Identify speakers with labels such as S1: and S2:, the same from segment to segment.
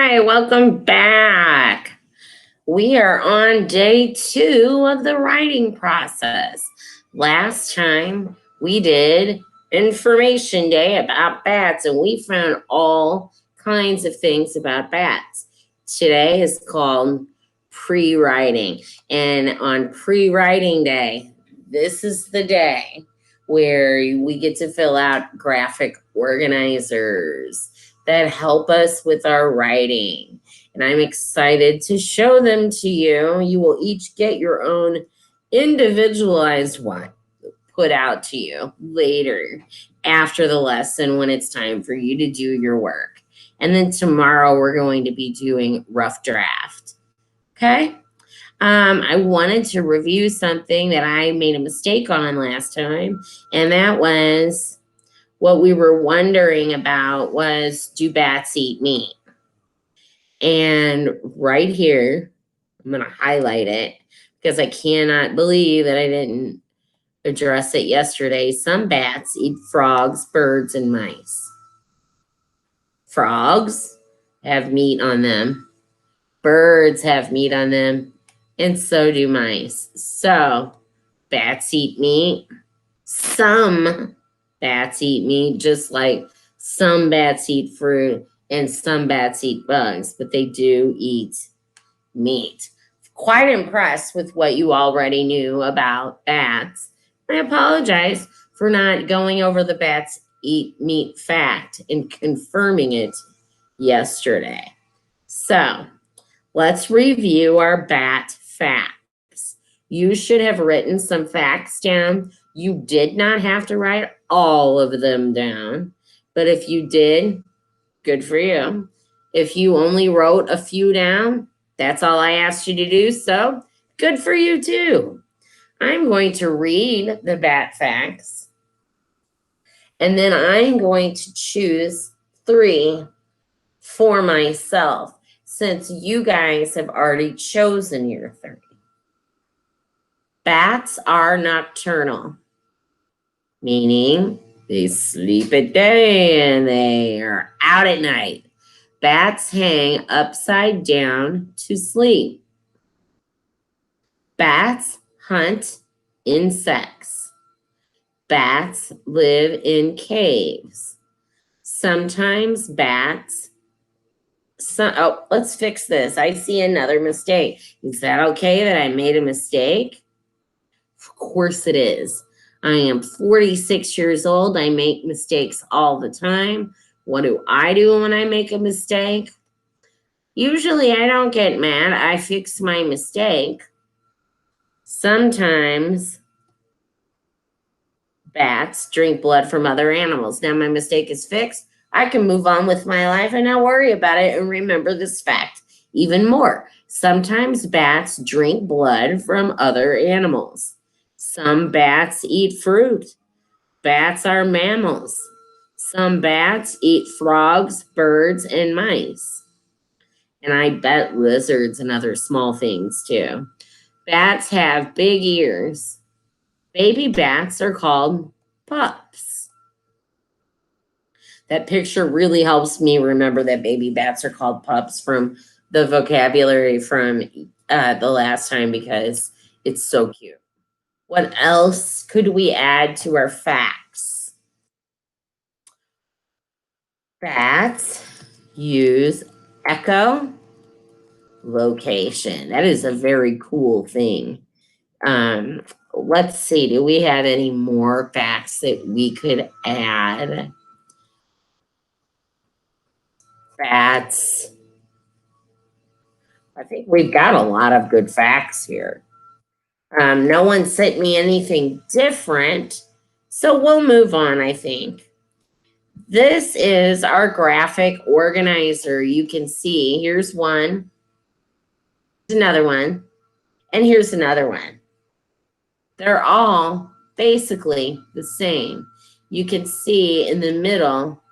S1: Hi, welcome back. We are on day 2 of the writing process. Last time we did information day about bats and we found all kinds of things about bats. Today is called pre-writing. And on pre-writing day, this is the day where we get to fill out graphic organizers that help us with our writing. And I'm excited to show them to you. You will each get your own individualized one put out to you later after the lesson when it's time for you to do your work. And then tomorrow we're going to be doing rough draft. Okay? I wanted to review something that I made a mistake on last time, and that was what we were wondering about was, do bats eat meat? And right here, I'm going to highlight it because I cannot believe that I didn't address it yesterday. Some bats eat frogs, birds, and mice. Frogs have meat on them. Birds have meat on them. And so do mice. So bats eat meat. Some bats eat meat, just like some bats eat fruit and some bats eat bugs, but they do eat meat. Quite impressed with what you already knew about bats. I apologize for not going over the bats eat meat fact and confirming it yesterday. So let's review our bat facts. You should have written some facts down. You did not have to write all of them down, but if you did, good for you. If you only wrote a few down, that's all I asked you to do, so good for you too. I'm going to read the bat facts, and then I'm going to choose 3 for myself, since you guys have already chosen your 3. Bats are nocturnal, meaning they sleep at day and they are out at night. Bats hang upside down to sleep. Bats hunt insects. Bats live in caves. Sometimes bats, let's fix this. I see another mistake. Is that okay that I made a mistake? Of course it is. I am 46 years old. I make mistakes all the time. What do I do when I make a mistake? Usually I don't get mad. I fix my mistake. Sometimes bats drink blood from other animals. Now my mistake is fixed. I can move on with my life and not worry about it and remember this fact even more. Sometimes bats drink blood from other animals. Some bats eat fruit. Bats are mammals. Some bats eat frogs, birds, and mice. And I bet lizards and other small things too. Bats have big ears. Baby bats are called pups. That picture really helps me remember that baby bats are called pups from the vocabulary from the last time because it's so cute. What else could we add to our facts? Bats use echolocation. That is a very cool thing. Let's see, do we have any more facts that we could add? Bats. I think we've got a lot of good facts here. No one sent me anything different, so we'll move on, I think. This is our graphic organizer. You can see, here's one, here's another one, and here's another one. They're all basically the same. You can see in the middle,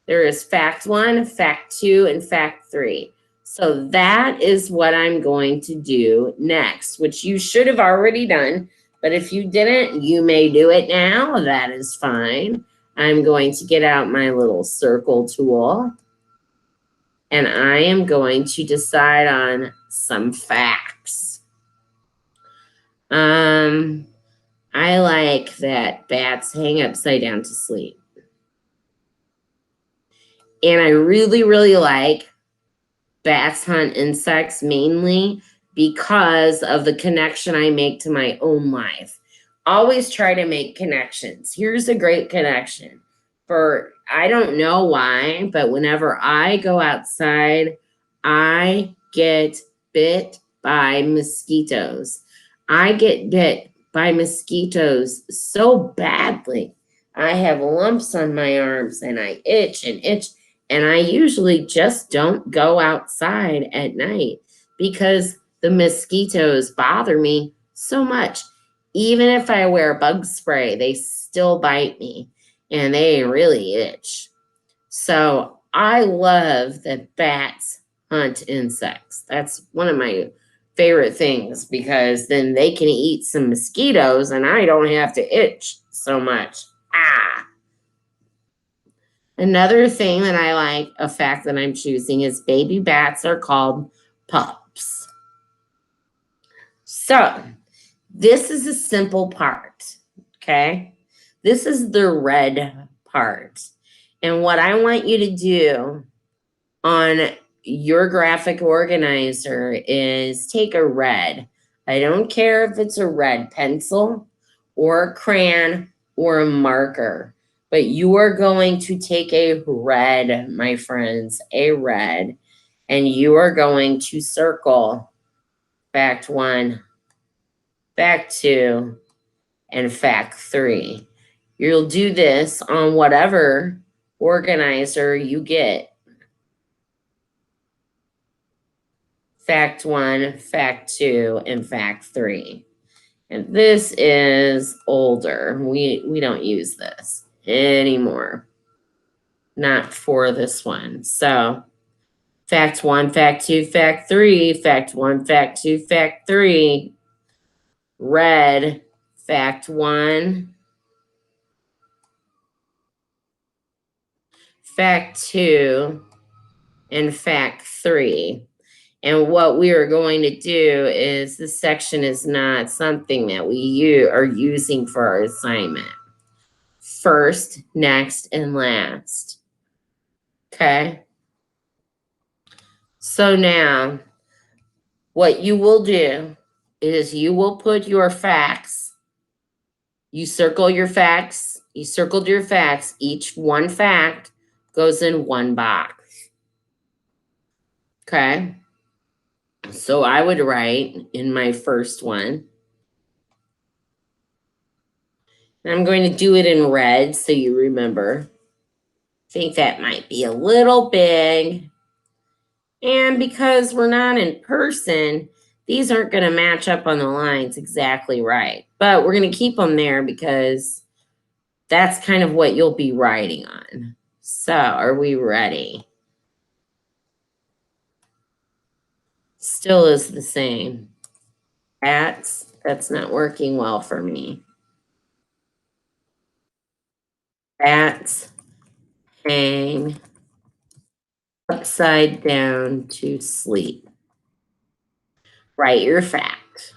S1: there is fact 1, fact 2, and fact 3. So that is what I'm going to do next, which you should have already done. But if you didn't, you may do it now. That is fine. I'm going to get out my little circle tool. and I am going to decide on some facts. I like that bats hang upside down to sleep. And I really, really like bats hunt insects mainly because of the connection I make to my own life. Always try to make connections. Here's a great connection. I don't know why, but whenever I go outside, I get bit by mosquitoes. I get bit by mosquitoes so badly. I have lumps on my arms and I itch and itch. And I usually just don't go outside at night because the mosquitoes bother me so much. Even if I wear bug spray, they still bite me and they really itch. So I love that bats hunt insects. That's one of my favorite things because then they can eat some mosquitoes and I don't have to itch so much. Ah. Another thing that I like, a fact that I'm choosing, is baby bats are called pups. So this is a simple part, okay? This is the red part. And what I want you to do on your graphic organizer is take a red. I don't care if it's a red pencil or a crayon or a marker, but you are going to take a red, my friends, a red, and you are going to circle fact 1, fact 2, and fact 3. You'll do this on whatever organizer you get. Fact 1, fact 2, and fact 3. And this is older. We don't use this anymore. Not for this one. So fact 1, fact 2, fact 3, fact 1, fact 2, fact 3. Red, fact 1, fact 2, and fact 3. And what we are going to do is this section is not something that we are using for our assignment. First, next, and last. Okay? So now, what you will do is you will put your facts. You circle your facts. You circled your facts. Each one fact goes in one box. Okay? So I would write in my first one, and I'm going to do it in red so you remember. I think that might be a little big. And because we're not in person, these aren't going to match up on the lines exactly right. But we're going to keep them there because that's kind of what you'll be writing on. So are we ready? Still is the same. That's not working well for me. Bats hang upside down to sleep. Write your fact.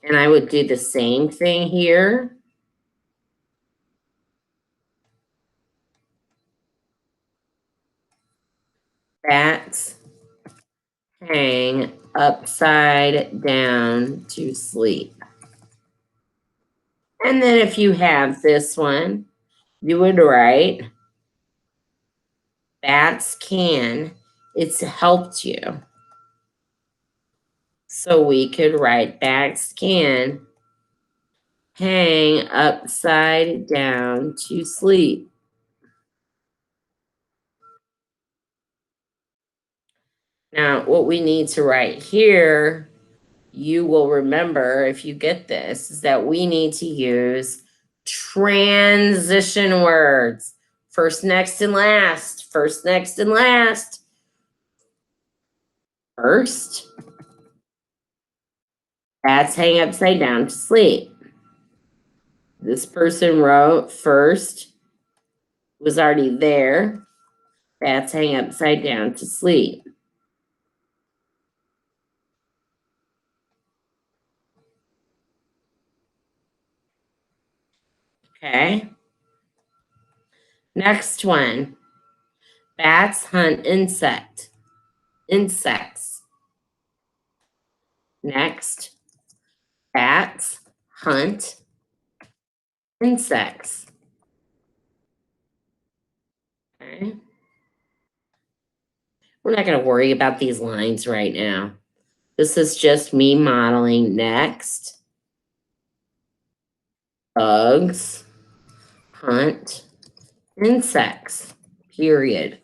S1: And I would do the same thing here. Bats hang upside down to sleep. And then if you have this one, you would write, bats can, it's helped you. So we could write bats can hang upside down to sleep. Now, what we need to write here, you will remember if you get this, is that we need to use transition words. First, next, and last. First, next, and last. First, bats hang upside down to sleep. This person wrote first, was already there. Bats hang upside down to sleep. Okay. Next one. Bats hunt insects. Next. Bats hunt insects. Okay. We're not going to worry about these lines right now. This is just me modeling. Next. Bugs hunt insects, period.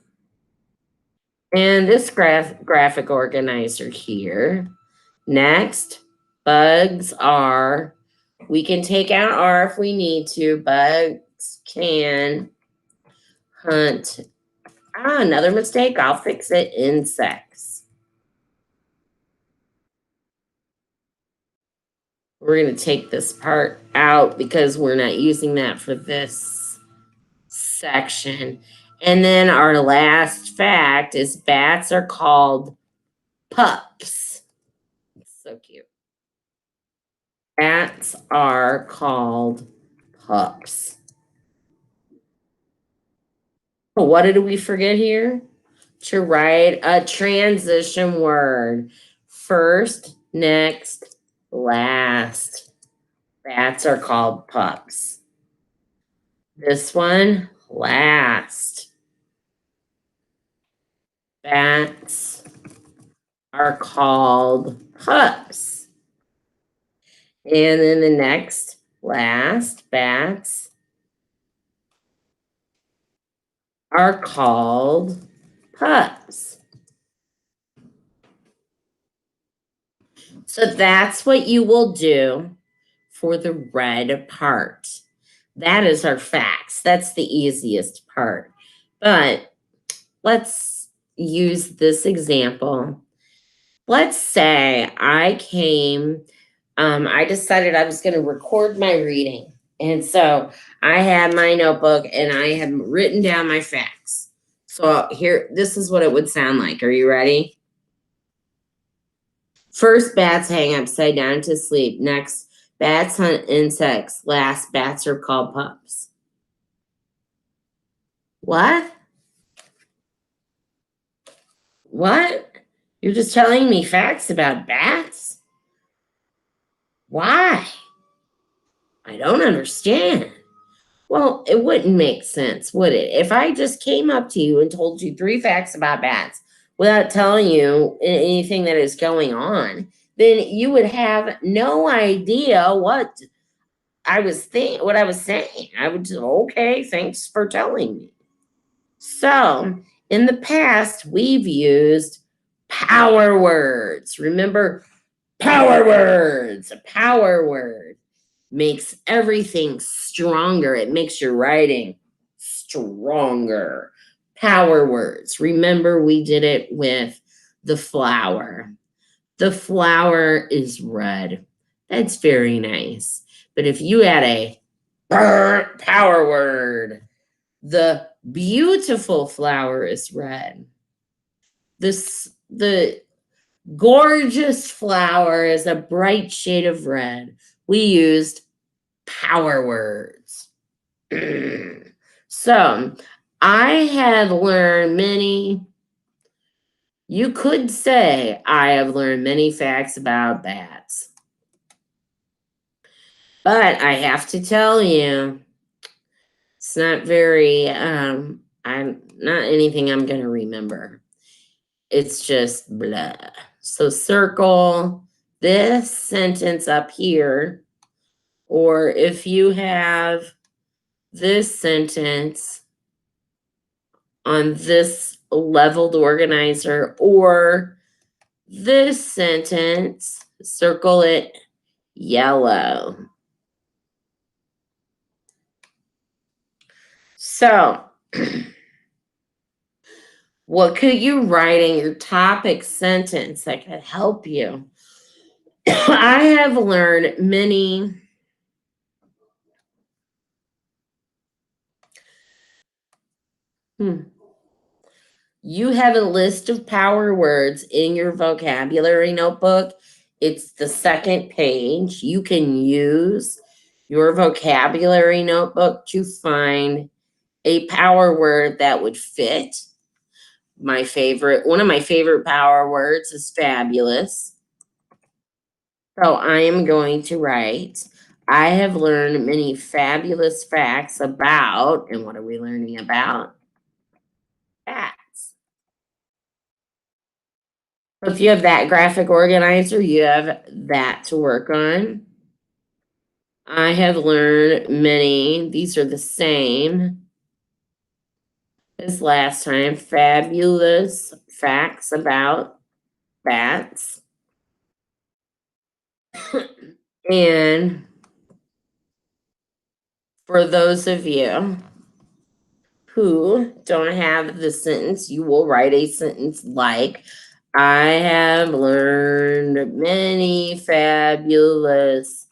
S1: And this graphic organizer here. Next, bugs are, we can take out R if we need to. Bugs can hunt. Another mistake. I'll fix it. Insects. We're going to take this part out because we're not using that for this section. And then our last fact is bats are called pups. So cute. Bats are called pups. What did we forget here? To write a transition word. First, next, last. Bats are called pups. This one, last. Bats are called pups. And then the next, last, bats are called pups. So that's what you will do for the red part. That is our facts. That's the easiest part. But let's use this example. Let's say I decided I was going to record my reading. And so I had my notebook and I had written down my facts. So here, this is what it would sound like. Are you ready? First, bats hang upside down to sleep. Next, bats hunt insects. Last, bats are called pups. What? What? You're just telling me facts about bats? Why? I don't understand. Well, it wouldn't make sense, would it? If I just came up to you and told you 3 facts about bats without telling you anything that is going on, then you would have no idea what I was saying. I would just, okay, thanks for telling me. So, in the past, we've used power words. Remember, power words. A power word makes everything stronger. It makes your writing stronger. Power words. Remember, we did it with the flower. The flower is red. That's very nice. But if you add a power word, the beautiful flower is red. The gorgeous flower is a bright shade of red. We used power words. So I have learned you could say I have learned many facts about bats. But I have to tell you, it's not very, I'm not anything I'm going to remember. It's just blah. So circle this sentence up here, or if you have this sentence on this leveled organizer, or this sentence, circle it yellow. So, what could you write in your topic sentence that could help you? I have learned You have a list of power words in your vocabulary notebook. It's the second page. You can use your vocabulary notebook to find a power word that would fit. One of my favorite power words is fabulous. So I am going to write, I have learned many fabulous facts about, and what are we learning about? Bats. So if you have that graphic organizer, you have that to work on. I have learned many, these are the same as last time, fabulous facts about bats. And for those of you who don't have the sentence, you will write a sentence like, I have learned many fabulous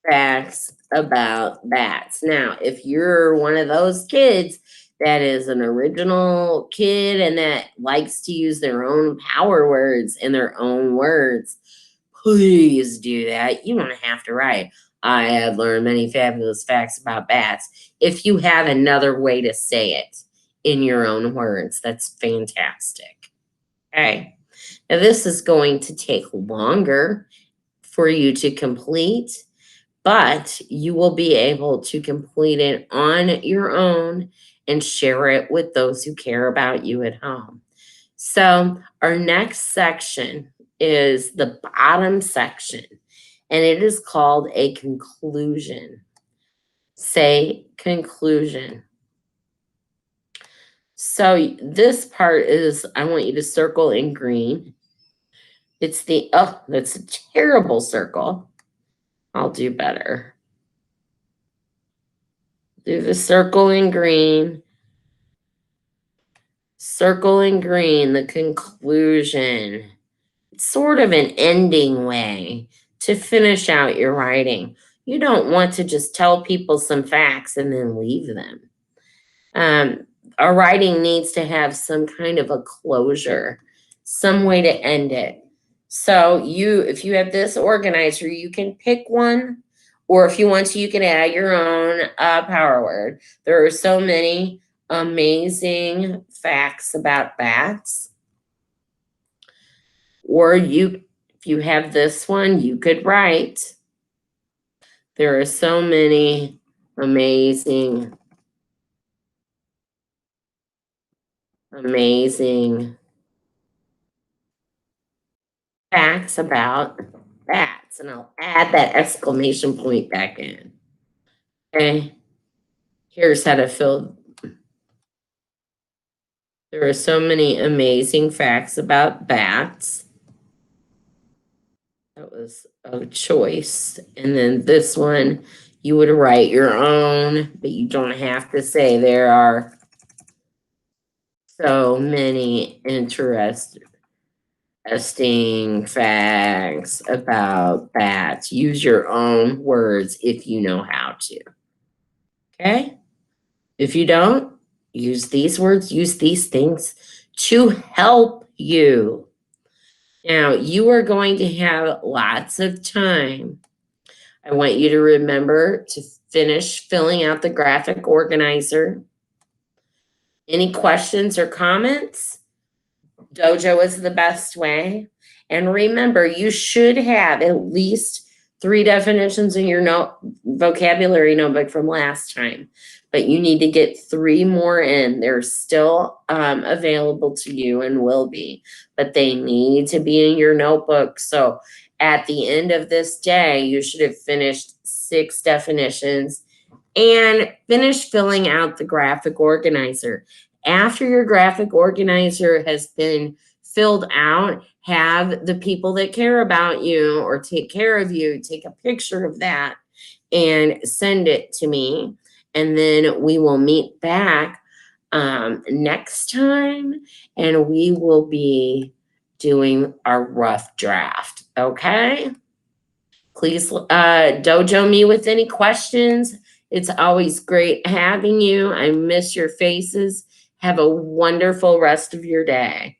S1: facts about bats. Now, if you're one of those kids that is an original kid and that likes to use their own power words and their own words, please do that. You don't have to write, I have learned many fabulous facts about bats. If you have another way to say it in your own words, that's fantastic. Okay. Now, this is going to take longer for you to complete, but you will be able to complete it on your own and share it with those who care about you at home. So, our next section is the bottom section, and it is called a conclusion. Say conclusion. So, this part is, I want you to circle in green. It's that's a terrible circle. I'll do better. Do the circle in green. Circle in green, the conclusion. It's sort of an ending way to finish out your writing. You don't want to just tell people some facts and then leave them. Our writing needs to have some kind of a closure, some way to end it. So if you have this organizer, you can pick one, or if you want to, you can add your own power word. There are so many amazing facts about bats. Or if you have this one, you could write, there are so many amazing facts about bats. And I'll add that exclamation point back in. Okay. Here's how to fill. There are so many amazing facts about bats. That was a choice. And then this one, you would write your own, but you don't have to say there are so many interesting facts about bats. Use your own words if you know how to. Okay? If you don't, use these words, use these things to help you. Now, you are going to have lots of time. I want you to remember to finish filling out the graphic organizer. Any questions or comments? Dojo is the best way. And remember, you should have at least 3 definitions in your vocabulary notebook from last time, but you need to get 3 more in. They're still available to you and will be, but they need to be in your notebook. So at the end of this day, you should have finished 6 definitions and finish filling out the graphic organizer. After your graphic organizer has been filled out, have the people that care about you or take care of you take a picture of that and send it to me. And then we will meet back next time, and we will be doing our rough draft. Okay? Please dojo me with any questions. It's always great having you. I miss your faces Have a wonderful rest of your day.